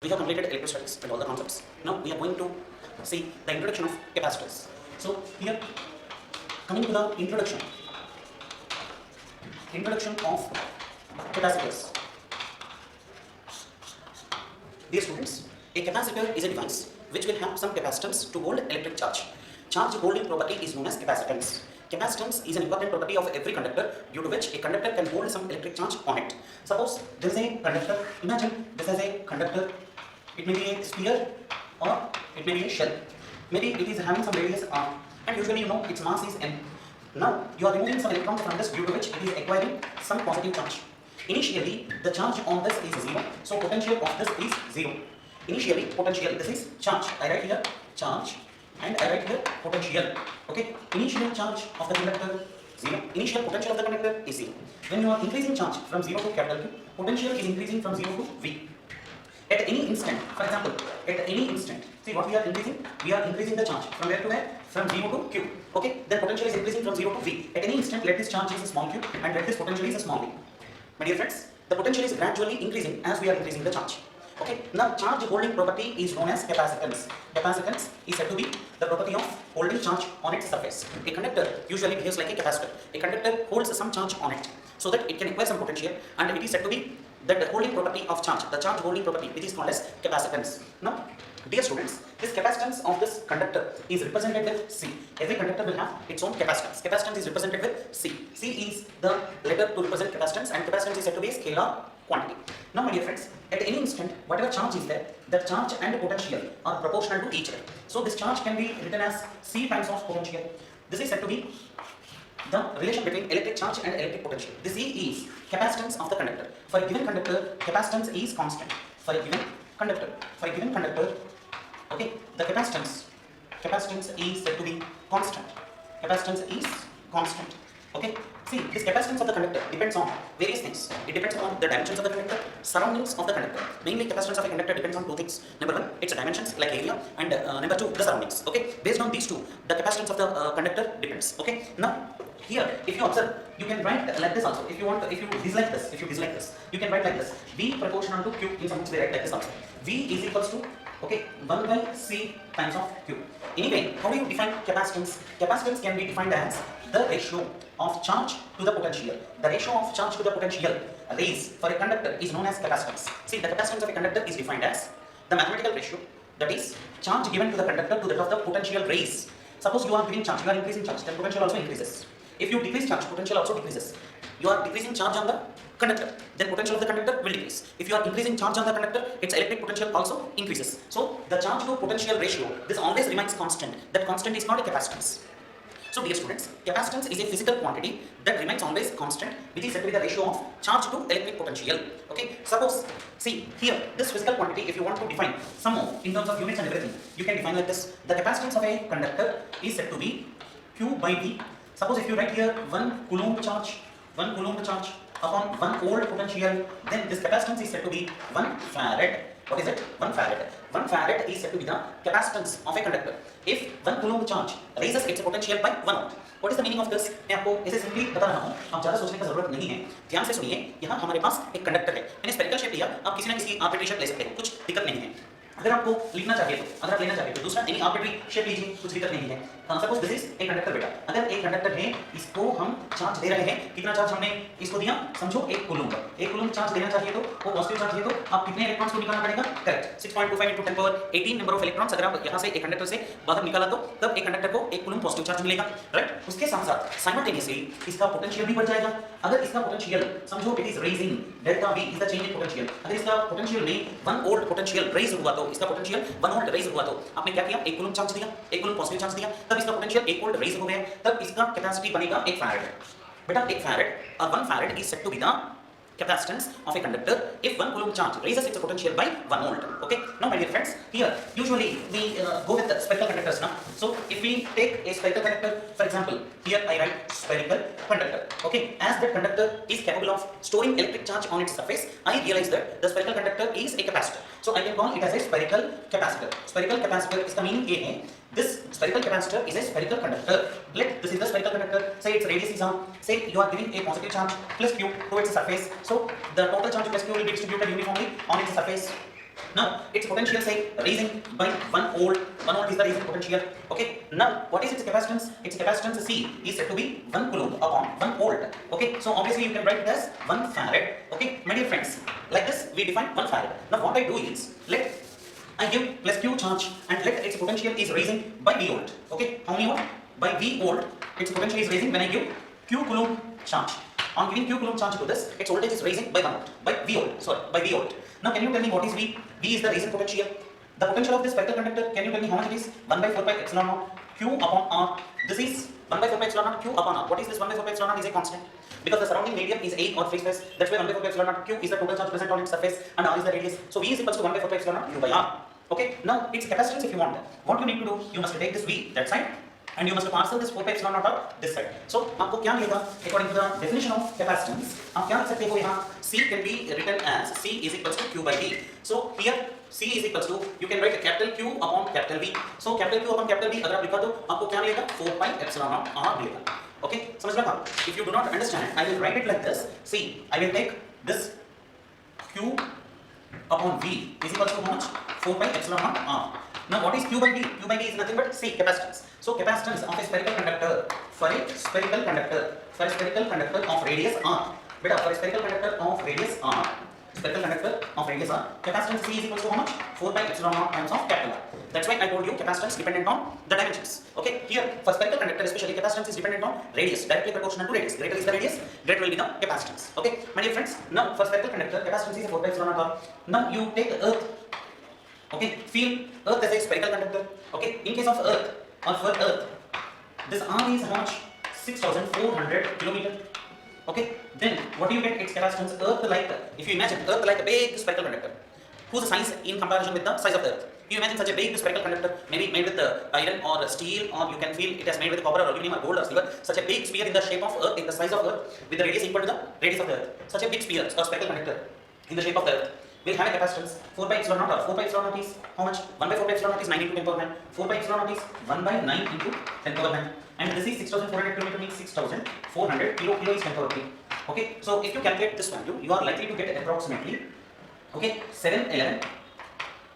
We have completed electrostatics and all the concepts. Now we are going to see the introduction of capacitors. So here, coming to the introduction of capacitors. Dear students, a capacitor is a device which will have some capacitance to hold electric charge. Charge holding property is known as capacitance. Capacitance is an important property of every conductor due to which a conductor can hold some electric charge on it. Suppose there is a conductor, imagine this is a conductor, it may be a sphere or it may be a shell. Maybe it is having some radius r and usually you know its mass is m. Now you are removing some electrons from this due to which it is acquiring some positive charge. Initially the charge on this is 0, so potential of this is 0. Initially potential, this is charge, I write here charge and I write here potential. Okay, initial charge of the conductor 0, initial potential of the conductor is 0. When you are increasing charge from 0 to capital Q, potential is increasing from 0 to V. At any instant, for example, at any instant, see what we are increasing? We are increasing the charge from where to where? From 0 to Q. Okay, then potential is increasing from 0 to V. At any instant, let this charge is a small q and let this potential is a small v. My dear friends, the potential is gradually increasing as we are increasing the charge. Okay, now charge holding property is known as capacitance. Capacitance is said to be the property of holding charge on its surface. A conductor usually behaves like a capacitor. A conductor holds some charge on it so that it can acquire some potential, and it is said to be that the holding property of charge, the charge holding property, which is called as capacitance. Now, dear students, this capacitance of this conductor is represented with C. Every conductor will have its own capacitance. Capacitance is represented with C. C is the letter to represent capacitance, and capacitance is said to be a scalar quantity. Now, my dear friends, at any instant, whatever charge is there, the charge and potential are proportional to each other. So, this charge can be written as C times of potential. This is said to be the relation between electric charge and electric potential. This E is capacitance of the conductor. For a given conductor, capacitance is constant. For a given conductor, okay, the capacitance is said to be constant. Capacitance is constant. Okay, see, this capacitance of the conductor depends on various things. It depends on the dimensions of the conductor, surroundings of the conductor. Mainly, capacitance of a conductor depends on two things. Number one, its dimensions like area, and number two, the surroundings. Okay, based on these two, the capacitance of the conductor depends. Okay, now here, if you observe, you can write like this also. If you dislike this, you can write like this: V proportional to Q. In some books they write like this also. V is equals to 1 by C times of Q. Anyway, how do you define capacitance? Capacitance can be defined as the ratio of charge to the potential. The ratio of charge to the potential raise for a conductor is known as capacitance. See, the capacitance of a conductor is defined as the mathematical ratio, that is charge given to the conductor to that of the potential raise. Suppose you are giving charge, you are increasing charge, then potential also increases. If you decrease charge, potential also decreases. You are decreasing charge on the conductor, then potential of the conductor will decrease. If you are increasing charge on the conductor, its electric potential also increases. So the charge to potential ratio, this always remains constant. That constant is called a capacitance. So dear students, capacitance is a physical quantity that remains always constant, which is said to be the ratio of charge to electric potential. Okay, suppose, see here, this physical quantity, if you want to define some more in terms of units and everything, you can define like this: the capacitance of a conductor is said to be Q by V. Suppose if you write here 1 coulomb charge upon 1 volt potential, then this capacitance is said to be 1 farad. What is it? 1 farad. 1 farad is said to be the capacitance of a conductor. If 1 coulomb charge raises its potential by 1 volt. What is the meaning of this? मैं आपको इसे simply बता रहा हूँ, आप ज़्यादा सोचने का जरूरत नहीं है. ध्यान से सुनिए, यहाँ हमारे पास एक कंडक्टर है. मैंने स्फेरिकल शेप लिया, आप किसी ना किसी आर्बिट्री शेप ले सकते हो, कुछ दिक्कत नहीं है. अगर आपको लिखना चाहिए तो, अगर आप लेना चाहिए तो दूसरा एनी आर्बिट्री शेप लीजिए, कुछ दिक्कत नहीं है. Suppose this is a conductor बेटा. अगर एक कंडक्टर है, इसको हम चार्ज दे रहे हैं, कितना चार्ज हमने इसको दिया? समझो 1 कूलम का. 1 कूलम चार्ज देना चाहिए तो, वो पॉजिटिव चार्ज है तो आप कितने इलेक्ट्रॉन्स को निकालना पड़ेगा? Correct, 6.25 × 10 power 18 number of electrons. अगर आप यहां से एक कंडक्टर से बाहर निकाला तो तब एक कंडक्टर को 1 कूलम पॉजिटिव चार्ज मिलेगा. राइट, उसके साथ साथ साइमल्टेनियसली इसका पोटेंशियल भी बढ़ जाएगा. अगर इसका पोटेंशियल समझो it is raising, delta V is the change in potential. अगर इसका पोटेंशियल में 1 वोल्ट पोटेंशियल रेज हुआ तो, इसका पोटेंशियल 1 वोल्ट रेज हुआ तो आपने क्या किया? 1 कूलम चार्ज दिया, 1 कूलम पॉजिटिव चार्ज दिया, तब इसका पोटेंशियल 1 वोल्ट रेज हो गया, तब इसका कैपेसिटी बनेगा 1 फैराड. बेटा 1 फैराड और 1 farad is said to be the capacitance of a conductor if 1 coulomb charge raises its potential by 1 volt. Okay, now my dear friends, here usually we go with the spherical conductors now. So if we take a spherical conductor, for example, here I write spherical conductor. Okay, as that conductor is capable of storing electric charge on its surface, I realize that the spherical conductor is a capacitor. So I can call it as a spherical capacitor. Spherical capacitor, इसका meaning ये है, this spherical capacitor is a spherical conductor. Let this is the spherical conductor. Say its radius is r. Say you are giving a positive charge plus q to its surface. So the total charge plus q will be distributed uniformly on its surface. Now its potential say raising by 1 volt. 1 volt is the raising potential. Okay. Now what is its capacitance? Its capacitance C is said to be 1 coulomb upon 1 volt. Okay. So obviously you can write it as 1 farad. Okay. My dear friends, like this we define 1 farad. Now what I do is let I give plus Q charge and let its potential is raising by V volt. Okay. How many volt? By V volt its potential is raising when I give Q coulomb charge. On giving Q coulomb charge to this, its voltage is raising by 1 volt. By V volt. Sorry, by V volt. Now can you tell me what is V? V is the raising potential. The potential of this spherical conductor, can you tell me how much it is? 1 by 4 pi epsilon naught Q upon R. This is 1 by 4 pi epsilon naught Q upon R. What is this 1 by 4 pi epsilon naught is a constant. Because the surrounding medium is A or free space. That's why 1 by 4 pi epsilon naught Q is the total charge present on its surface and R is the radius. So V is equals to 1 by 4 pi epsilon naught U by R. Okay. Now its capacitance if you want. What you need to do, you must take this V that side and you must parcel this 4 pi epsilon naught out this side. So आपको क्या मिलेगा? According to the definition of capacitance, आप क्या लिख सकते हो यहाँ? C can be written as C is equals to Q by V. So here C is equals to, you can write capital Q upon capital V. So capital Q upon capital V अगर आप लिखा तो आपको क्या मिलेगा? 4 pi epsilon naught R मिलेगा. Okay, समझ लगा? If you do not understand, I will write it like this. See, I will take this Q upon V is equals to how much? 4 pi epsilon naught R. Now what is Q by V? Q by V is nothing but C, capacitance. So capacitance of a spherical conductor, for a spherical conductor of radius R. Beta, for a spherical conductor of radius R, capacitance C is equals to how much? 4 pi epsilon naught times of capital R. That's why I told you capacitance dependent on the dimensions. Okay, here for spherical conductor especially capacitance is dependent on radius, directly proportional to radius. Greater is the radius, greater will be the capacitance. Okay, my dear friends, now for spherical conductor capacitance is 4 pi epsilon naught R. Now you take the earth. Okay, feel earth as a spherical conductor. Okay, in case of earth or for earth, this R is how much? 6,400 kilometer. Okay, then what do you get its capacitance? Earth like, if you imagine earth like a big spherical conductor, whose size in comparison with the size of the earth? You imagine such a big spherical conductor, maybe made with iron or steel, or you can feel it has made with copper or aluminum or gold or silver. Such a big sphere in the shape of earth, in the size of earth, with the radius equal to the radius of the earth. Such a big sphere or spherical conductor in the shape of the earth will have a capacitance 4 pi epsilon naught. 4 pi epsilon naught is how much? 1 by 4 pi epsilon naught is 9 into 10 power 9. 4 pi epsilon naught is 1 by 9 into 10 power 9. And this is 6,400 kilometer means 6,400 kilo is 10 power 3. Okay, so if you calculate this value, you are likely to get approximately, okay, 711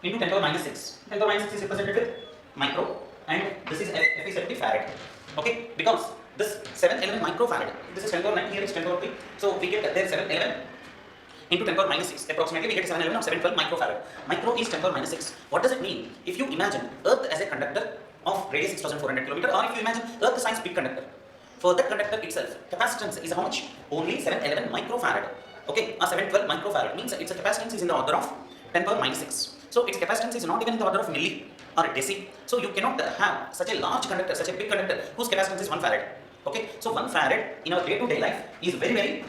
into 10 power minus 6. 10 power minus 6 is represented with micro, and this is F is said to be farad. Okay, because this 711 microfarad, this is 10 power 9, here is 10 power 3. So we get there 711 into 10 power minus 6. Approximately we get 711 or 712 microfarad. Micro is 10 power minus 6. What does it mean? If you imagine Earth as a conductor of radius 6,400 km, or if you imagine Earth the size big conductor, for that conductor itself, capacitance is how much? Only 711 microfarad. Okay, or 712 microfarad means its capacitance is in the order of 10 power minus 6. So its capacitance is not even in the order of milli or deci. So you cannot have such a large conductor, such a big conductor whose capacitance is 1 farad. Okay, so 1 farad in our day-to-day life is very, very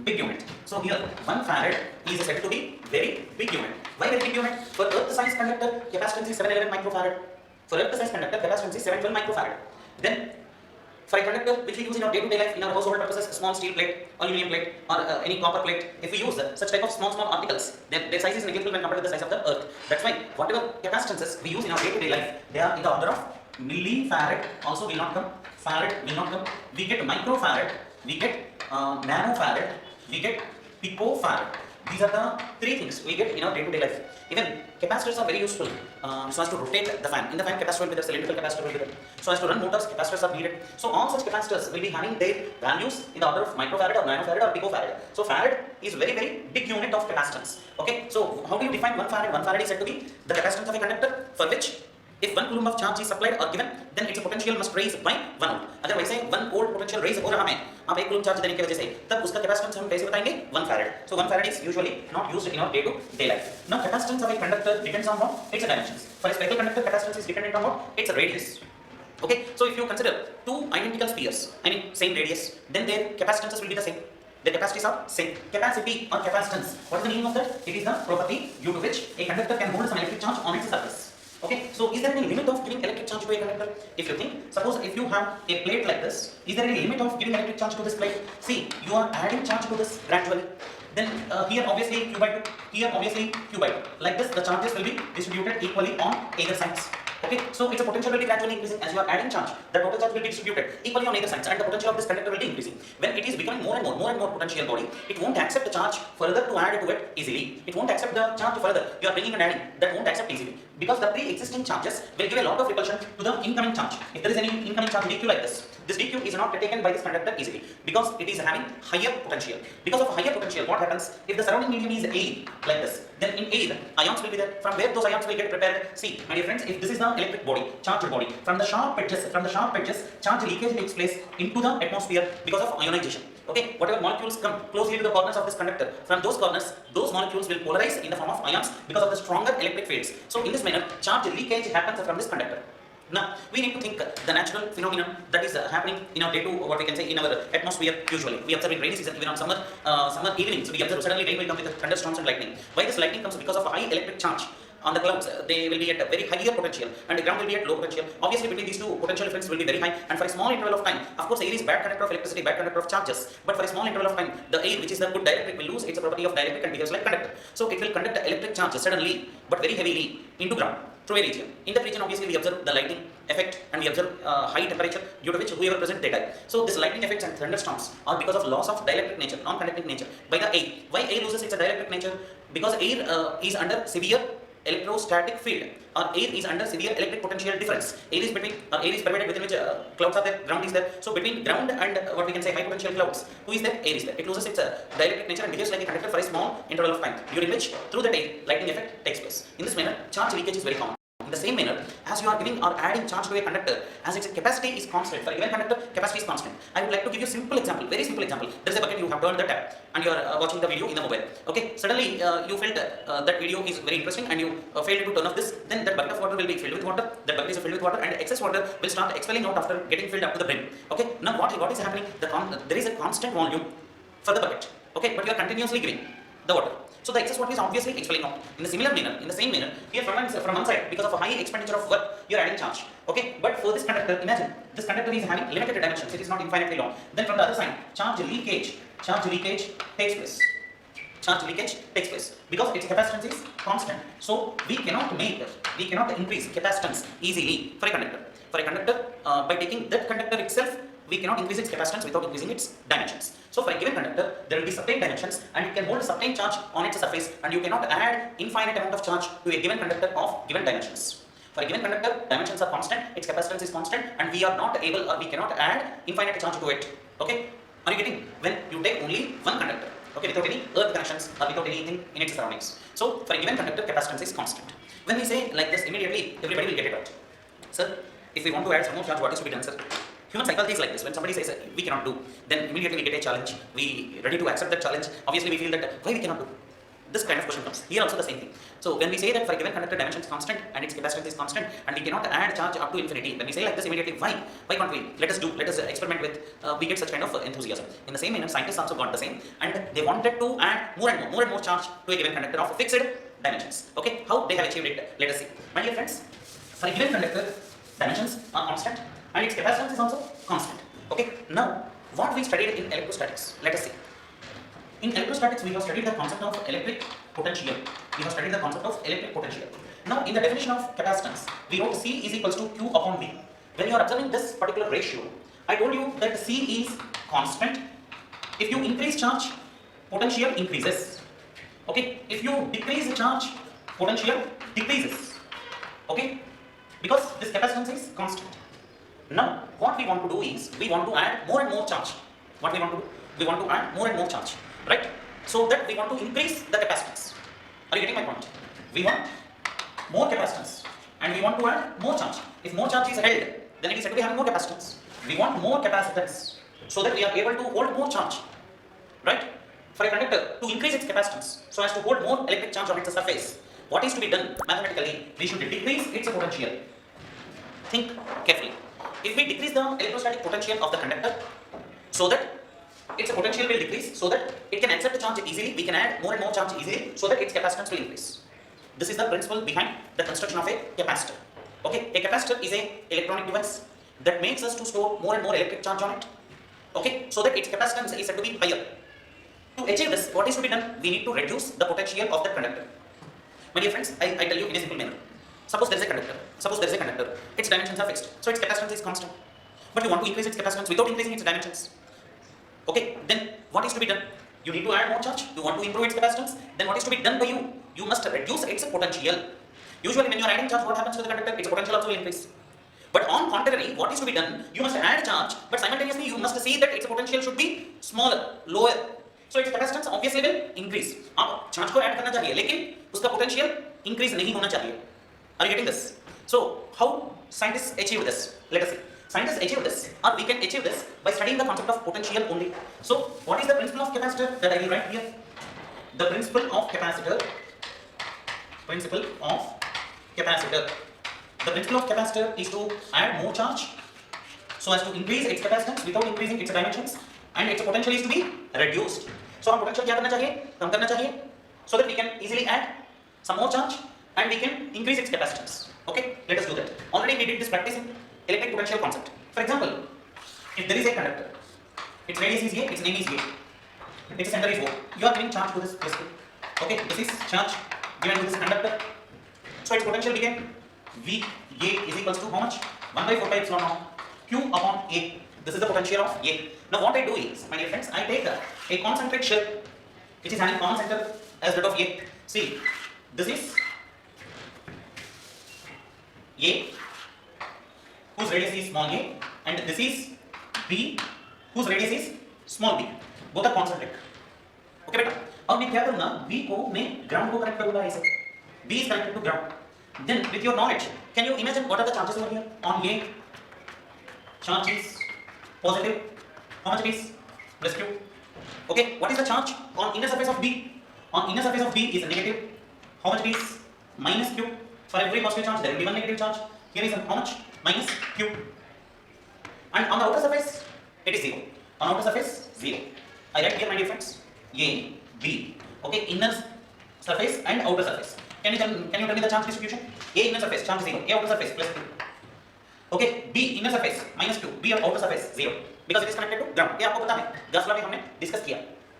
big unit. So here 1 farad is said to be very big unit. Why very big unit? For earth size conductor, capacitance is 711 microfarad. For earth size conductor, capacitance is 712 microfarad. Then for a conductor which we use in our day-to-day life, in our household purposes, small steel plate, aluminum plate, or any copper plate, if we use such type of small articles, their size is negligible when compared to the size of the earth. That's why whatever capacitances we use in our day-to-day life, they are in the order of millifarad. Also will not come, farad will not come. We get microfarad, we get nanofarad, we get picofarad. These are the 3 things we get in our day-to-day life. Even capacitors are very useful so as to rotate the fan. In the fan, capacitor will be there, cylindrical capacitor will be there. So as to run motors, capacitors are needed. So all such capacitors will be having their values in the order of microfarad or nanofarad or picofarad. So farad is very, very big unit of capacitance. Okay, so how do you define 1 farad? 1 farad is said to be the capacitance of a conductor for which if 1 coulomb of charge is supplied or given, then its potential must raise by 1 volt. अगर वैसे 1 volt potential raise हो रहा है, आप 1 coulomb charge देने की वजह से, तब उसका capacitance हम कैसे बताएंगे? 1 farad. So 1 farad is usually not used in our day-to-day life. Now capacitance of a conductor depends on what? Its dimensions. For a spherical conductor, capacitance is dependent on what? Its radius. Okay, so if you consider 2 identical spheres, I mean same radius, then their capacitances will be the same. The capacities are same. Capacity or capacitance, what is the meaning of that? It is the property due to which a conductor can hold some electric charge on its surface. Okay, so is there any limit of giving electric charge to a conductor? If you think, suppose if you have a plate like this, is there any limit of giving electric charge to this plate? See, you are adding charge to this gradually. Then here obviously Q by 2, here obviously Q by 2. Like this, the charges will be distributed equally on either sides. Okay, so its potential will be gradually increasing as you are adding charge. The total charge will be distributed equally on either sides, and the potential of this conductor will be increasing. When it is becoming more and more potential body, it won't accept the charge further to add to it easily. It won't accept the charge further. You are bringing and adding, that won't accept easily, because the pre-existing charges will give a lot of repulsion to the incoming charge. If there is any incoming charge dq like this dq is not taken by this conductor easily, because it is having higher potential. Because of higher potential, what happens if the surrounding medium is air like this? Then in air, ions will be there. From where those ions will get prepared? See, my dear friends, if this is the electric body, charged body, from the sharp edges, charge leakage takes place into the atmosphere because of ionization. Okay, whatever molecules come closely to the corners of this conductor, from those corners, those molecules will polarize in the form of ions because of the stronger electric fields. So in this manner, charge leakage happens from this conductor. Now, we need to think the natural phenomenon that is happening in our day to, what we can say, in our atmosphere usually. We observe in rainy season, even on summer evenings, we observe suddenly rain will come with thunderstorms and lightning. Why this lightning comes? Because of a high electric charge on the clouds. They will be at a very higher potential and the ground will be at low potential. Obviously, between these two, potential difference will be very high, and for a small interval of time, of course, air is bad conductor of electricity, bad conductor of charges, but for a small interval of time, the air, which is the good dielectric, will lose its property of dielectric and behaves like conductor. So it will conduct the electric charge suddenly but very heavily into ground through a region. In that region, obviously, we observe the lightning effect and we observe high temperature, due to which whoever present they die. So this lightning effects and thunderstorms are because of loss of dielectric nature, non-conducting nature by the air. Why air loses its dielectric nature? Because air is under severe electrostatic field, or air is under severe electric potential difference. Air is pervaded within which clouds are there, ground is there. So between ground and what we can say high potential clouds, who is there? Air is there. It loses its dielectric nature and behaves like a conductor for a small interval of time, during which through that air lightning effect takes place. In this manner, charge leakage is very common. In the same manner, as you are giving or adding charge to a conductor, as its capacity is constant, for a given conductor, capacity is constant. I would like to give you a simple example, very simple example. There is a bucket, you have turned the tap and you are watching the video in the mobile. Okay, suddenly you felt that video is very interesting and you failed to turn off this, then that bucket of water will be filled with water, that bucket is filled with water, and excess water will start expelling out after getting filled up to the brim. Okay, now what is happening? There is a constant volume for the bucket, okay, but you are continuously giving the water. So the excess water is obviously expelling out. In the same manner, here from one side, because of a high expenditure of work, you are adding charge. Okay, but for this conductor, imagine this conductor is having limited dimensions; it is not infinitely long. Then from the other side, charge leakage takes place. Charge leakage takes place because its capacitance is constant. So we cannot increase capacitance easily for a conductor. For a conductor, by taking that conductor itself, we cannot increase its capacitance without increasing its dimensions. So for a given conductor, there will be certain dimensions and it can hold a certain charge on its surface, and you cannot add infinite amount of charge to a given conductor of given dimensions. For a given conductor, dimensions are constant, its capacitance is constant, and we are not able, or we cannot add infinite charge to it. Okay? Are you getting? When you take only one conductor, okay, without any earth connections or without anything in its surroundings. So for a given conductor, capacitance is constant. When we say like this, immediately everybody will get it out. Sir, if we want to add some more charge, what is to be done, sir? Human psychology is like this. When somebody says we cannot do, then immediately we get a challenge. We ready to accept that challenge. Obviously, we feel that why we cannot do. This kind of question comes. Here also the same thing. So when we say that for a given conductor, dimension is constant and its capacitance is constant, and we cannot add charge up to infinity. When we say like this, immediately why can't we? Let us experiment with. We get such kind of enthusiasm. In the same manner, scientists also got the same, and they wanted to add more and more charge to a given conductor of fixed dimensions. Okay, how they have achieved it? Let us see. My dear friends, for a given conductor, dimensions are constant and its capacitance is also constant. Okay, now what we studied in electrostatics, let us see. In electrostatics, we have studied the concept of electric potential. Now, in the definition of capacitance, we wrote C is equals to Q upon V. When you are observing this particular ratio, I told you that C is constant. If you increase charge, potential increases. Okay, if you decrease the charge, potential decreases. Okay, because this capacitance is constant. Now, what we want to do is, we want to add more and more charge. What we want to do? We want to add more and more charge, right? So that we want to increase the capacitance. Are you getting my point? We want more capacitance and we want to add more charge. If more charge is held, then it is said to be having more capacitance. We want more capacitance so that we are able to hold more charge, right? For a conductor to increase its capacitance so as to hold more electric charge on its surface, what is to be done mathematically? We should decrease its potential. Think carefully. If we decrease the electrostatic potential of the conductor so that its potential will decrease, so that it can accept the charge easily, we can add more and more charge easily so that its capacitance will increase. This is the principle behind the construction of a capacitor. Okay, a capacitor is an electronic device that makes us to store more and more electric charge on it. Okay, so that its capacitance is said to be higher. To achieve this, what is to be done? We need to reduce the potential of the conductor. My dear friends, I tell you in a simple manner. Suppose there is a conductor. Suppose there is a conductor. Its dimensions are fixed, so its capacitance is constant. But you want to increase its capacitance without increasing its dimensions. Okay, then what is to be done? You need to add more charge. You want to improve its capacitance. Then what is to be done by you? You must reduce its potential. Usually when you are adding charge, what happens to the conductor? Its potential also will increase. But on contrary, what is to be done? You must add charge, but simultaneously you must see that its potential should be smaller, lower. So its capacitance obviously will increase. आप charge को add करना चाहिए, लेकिन उसका potential increase नहीं होना चाहिए. Are you getting this? So how scientists achieve this? Let us see. Scientists achieve this, or we can achieve this by studying the concept of potential only. So what is the principle of capacitor that I will write here? The principle of capacitor. Principle of capacitor. The principle of capacitor is to add more charge so as to increase its capacitance without increasing its dimensions, and its potential is to be reduced. So हम potential क्या करना चाहिए? कम करना चाहिए, so that we can easily add some more charge and we can increase its capacitance. Okay, let us do that. Already we did this practice in electric potential concept. For example, if there is a conductor, its radius is A, its name is A, its center is O. You are giving charge to this crystal. Okay, this is charge given to this conductor. So its potential became V A is equals to how much? 1 by 4 pi epsilon naught Q upon A. This is the potential of A. Now what I do is, my dear friends, I take a concentric shell which is having common center as that of A. See, this is A whose radius is small a, and this is B whose radius is small b. Both are concentric. Okay बेटा, अब मैं क्या करूँगा? B को मैं ground को connect करूँगा ऐसे. B is connected to ground. Then with your knowledge, can you imagine what are the charges over here? On A, charge is positive. How much it is? Plus Q. Okay, what is the charge on inner surface of B? On inner surface of B is negative. How much it is? Minus Q. For every positive charge, there will be one negative charge. Here is how much? Minus Q. And on the outer surface, it is 0. On outer surface, 0. I write here, my dear friends, A, B. Okay, inner surface and outer surface. Can you tell me the charge distribution? A inner surface, charge 0. A outer surface, plus Q. Okay, B inner surface, minus Q. B outer surface, 0. Because it is connected to ground. ये आपको पता है. Gauss law में हमने discuss किया.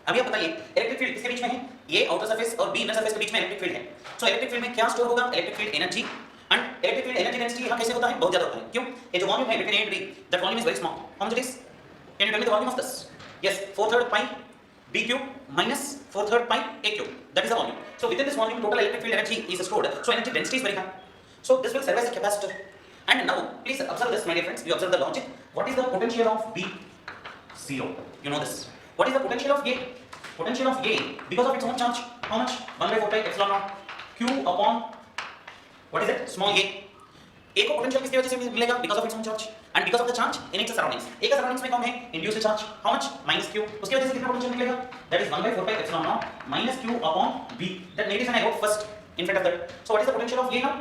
अभी आप बताइए, इलेक्ट्रिक फील्ड किसके बीच में है? A outer surface और B inner surface के बीच में इलेक्ट्रिक फील्ड है. So इलेक्ट्रिक फील्ड में क्या स्टोर होगा? Electric field energy. And electric field energy density यहाँ कैसे होता है? बहुत ज़्यादा होता है. क्यों? ये जो वॉल्यूम है between A and B, that volume is very small. How much it is? Can you tell me the volume of this? Yes, 4/3 pi B cube minus 4/3 pi A cube. That is the volume. So within this volume, total electric field energy is stored. So energy density is very high. So this will serve as a capacitor. And now, please observe this, my dear friends. You observe the logic. What is the potential of B? 0. You know this. What is the potential of A? Potential of A, because of its own charge, how much? 1 by 4 pi epsilon naught Q upon what is it? Small a. A को potential किसकी वजह से मिलेगा? Because of its own charge and because of the charge in its surroundings. A का surroundings में कौन है? Induced charge. How much? Minus Q. उसकी वजह से कितना potential मिलेगा? That is 1 by 4 pi epsilon naught minus Q upon B. That negative sign I wrote first in front of that. So what is the potential of A now?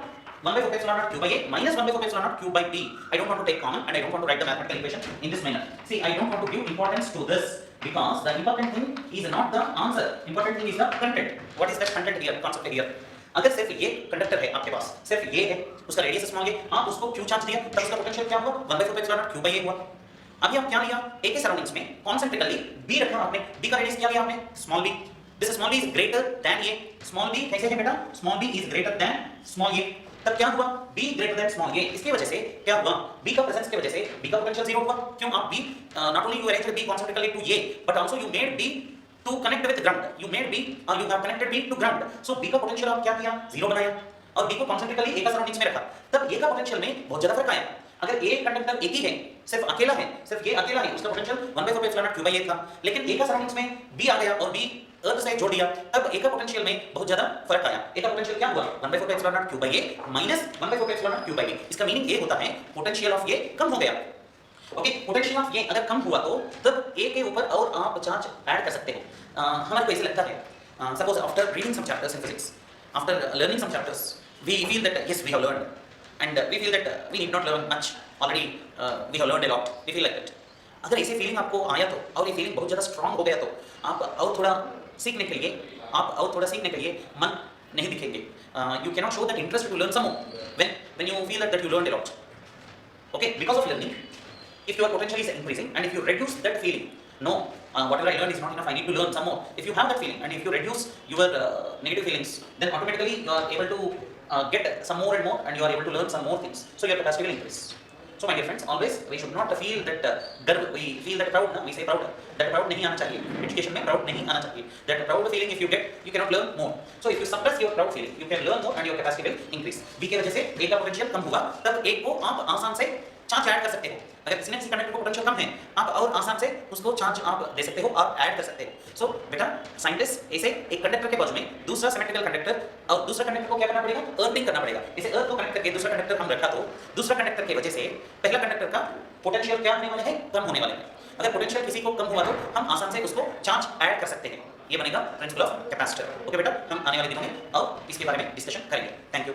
1 by 4 pi epsilon naught Q by A minus 1 by 4 pi epsilon naught Q by B. I don't want to take common and I don't want to write the mathematical equation in this manner. See, I don't want to give importance to this because the important thing is not the answer. Important thing is the content. What is that content here? Concept here. अगर सिर्फ ये conductor है आपके पास, सिर्फ ये है, उसका radius small है, आप उसको क्यू चार्ज दिया, तब उसका पोटेंशियल क्या हुआ? 1 by 4 pi epsilon naught Q by A हुआ. अभी आप क्या लिया? A के सराउंडिंग्स में कॉन्सेंट्रिकली B रखा आपने. B का रेडियस क्या लिया आपने? Small b. This small b is greater than A. Small b कैसे है बेटा? Small b is greater than small a. तब क्या हुआ? B greater than small a. इसकी वजह से क्या हुआ? B का प्रेजेंस की वजह से B का पोटेंशियल 0 हुआ. क्यों? आप B not only you arranged B concentrically to A, but also you made B to connect with ground. You made B or you have connected B to ground. So B का potential आप क्या किया? 0 बनाया और B को concentrically A का surroundings में रखा. तब A का पोटेंशियल में बहुत ज्यादा फर्क आया. अगर A कंडक्टर एक ही है, सिर्फ अकेला है, सिर्फ ये अकेला है, उसका potential 1 by 4 pi epsilon naught Q by A था. लेकिन A का सराउंडिंग्स में B आ गया और B अर्थ से जोड़ दिया, तब A का पोटेंशियल में बहुत ज्यादा फर्क आया. A का पोटेंशियल क्या हुआ? 1 by 4 pi epsilon naught Q by A minus 1 by 4 pi epsilon naught Q by B. इसका मीनिंग ये होता है पोटेंशियल ऑफ A कम हो गया. ओके, पोटेंशियल ऑफ A अगर कम हुआ तो तब A के ऊपर और आप चार्ज ऐड कर सकते हो. हमारे को ऐसे लगता है, suppose after reading some chapters in physics, after learning some chapters, we feel that yes we have learned and we feel that we need not learn much, already we have learned a lot, we feel like that. अगर ऐसी feeling आपको आया तो, और ये feeling बहुत ज़्यादा strong हो गया तो आप और थोड़ा सीखने के लिए मन नहीं दिखेंगे. You cannot show that interest to learn some more when you feel that you learned a lot. Okay, because of learning, if your potential is increasing and if you reduce that feeling, no, whatever I learned is not enough, I need to learn some more. If you have that feeling and if you reduce your negative feelings, then automatically you are able to get some more and more, and you are able to learn some more things. So your capacity will increase. So my dear friends, always we should not feel that गर्व, we feel that proud, we say proud, that proud नहीं आना चाहिए, education में proud नहीं आना चाहिए. That proud feeling if you get, you cannot learn more. So if you suppress your proud feeling, you can learn more and your capacity will increase. B के वजह से A का potential कम हुआ, तब A को आप आसान से चार्ज ऐड कर सकते हो. अगर किसी ने किसी कंडक्टर को पोटेंशियल कम है, आप और आसान से उसको चार्ज आप दे सकते हो और ऐड कर सकते हो. सो बेटा साइंटिस्ट ऐसे एक कंडक्टर के बाजू में दूसरा सिमेट्रिकल कंडक्टर, और दूसरा कंडक्टर को क्या करना पड़ेगा, अर्थिंग करना पड़ेगा. इसे अर्थ को कनेक्ट करके दूसरा कंडक्टर हम रखा तो दूसरा कंडक्टर की वजह से पहला कंडक्टर का पोटेंशियल क्या होने वाला है, कम होने वाला है. अगर पोटेंशियल किसी को कम हुआ तो हम आसान से उसको चार्ज ऐड कर सकते हैं. ये बनेगा प्रिंसिपल ऑफ कैपेसिटर. ओके बेटा, हम आने वाले दिनों में और इसके बारे में डिस्कशन करेंगे. Thank you.